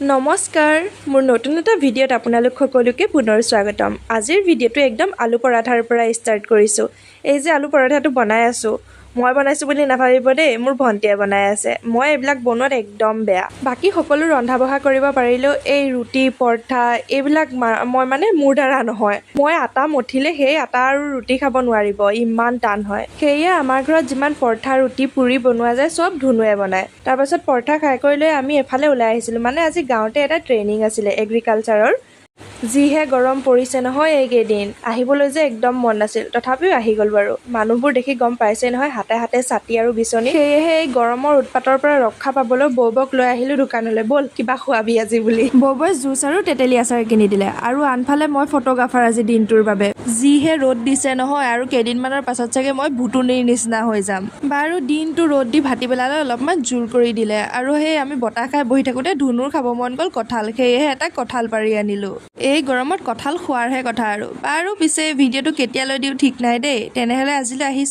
নমস্কাৰ মোৰ নতুন এটা ভিডিঅ'ত আপোনালোক সকলোকে পুনৰ স্বাগতম। আজিৰ ভিডিঅ'টো একদম আলু পৰাঠাৰ পৰা ষ্টাৰ্ট কৰিছোঁ। এই যে আলু পৰাঠাটো বনাই আছোঁ, মই বনাইছোঁ বুলি নাভাবিব দেই, মোৰ ভণ্টিয়ে বনাই আছে। মই এইবিলাক বনোৱাত একদম বেয়া। বাকী সকলো ৰন্ধা বঢ়া কৰিব পাৰিলেও এই ৰুটি পৰঠা এইবিলাক মই মোৰ দ্বাৰা নহয়। মই আটা মঠিলে সেই আটা আৰু ৰুটি খাব নোৱাৰিব, ইমান টান হয়। সেয়ে আমাৰ ঘৰত যিমান পৰঠা ৰুটি পুৰি বনোৱা যায় চব ধুনুৱে বনায়। তাৰপাছত পৰঠা খাই কৰি লৈ আমি এফালে ওলাই আহিছিলোঁ, মানে আজি গাঁৱতে এটা ট্ৰেইনিং আছিলে এগ্ৰিকালচাৰৰ। যিহে গৰম পৰিছে নহয় এইকেইদিন, আহিবলৈ যে একদম মন নাছিল, তথাপিও আহি গ'ল বাৰু। মানুহবোৰ দেখি গম পাইছে নহয়, হাতে হাতে ছাতি আৰু বিচনী। সেয়েহে এই গৰমৰ উৎপাতৰ পৰা ৰক্ষা পাবলৈ বৌবক লৈ আহিলোঁ দোকানলৈ, ব'ল কিবা খোৱাবি আজি বুলি। বৌবই জুচ আৰু তেতেলী আচাৰ কিনি দিলে, আৰু আনফালে মই ফটোগ্ৰাফাৰ আজি দিনটোৰ বাবে। যিহে ৰ'দ দিছে নহয়, আৰু কেইদিনমানৰ পাছত চাগে মই ভুতুনিৰ নিচিনা হৈ যাম। বাৰু দিনটো ৰ'দ দি ভাটিবেলালৈ অলপমান জোৰ কৰি দিলে, আৰু সেই আমি বতাহ খাই বহি থাকোঁতে ধুনুৰ খাব মন গ'ল কঁঠাল, সেয়েহে এটা কঁঠাল পাৰি আনিলোঁ। এই গৰমত কঁঠাল খোৱাৰহে কথা আৰু। বাৰু পিছে ভিডিঅ'টো কেতিয়ালৈ দিওঁ ঠিক নাই দেই, তেনেহ'লে আজিলৈ আহিছোঁ।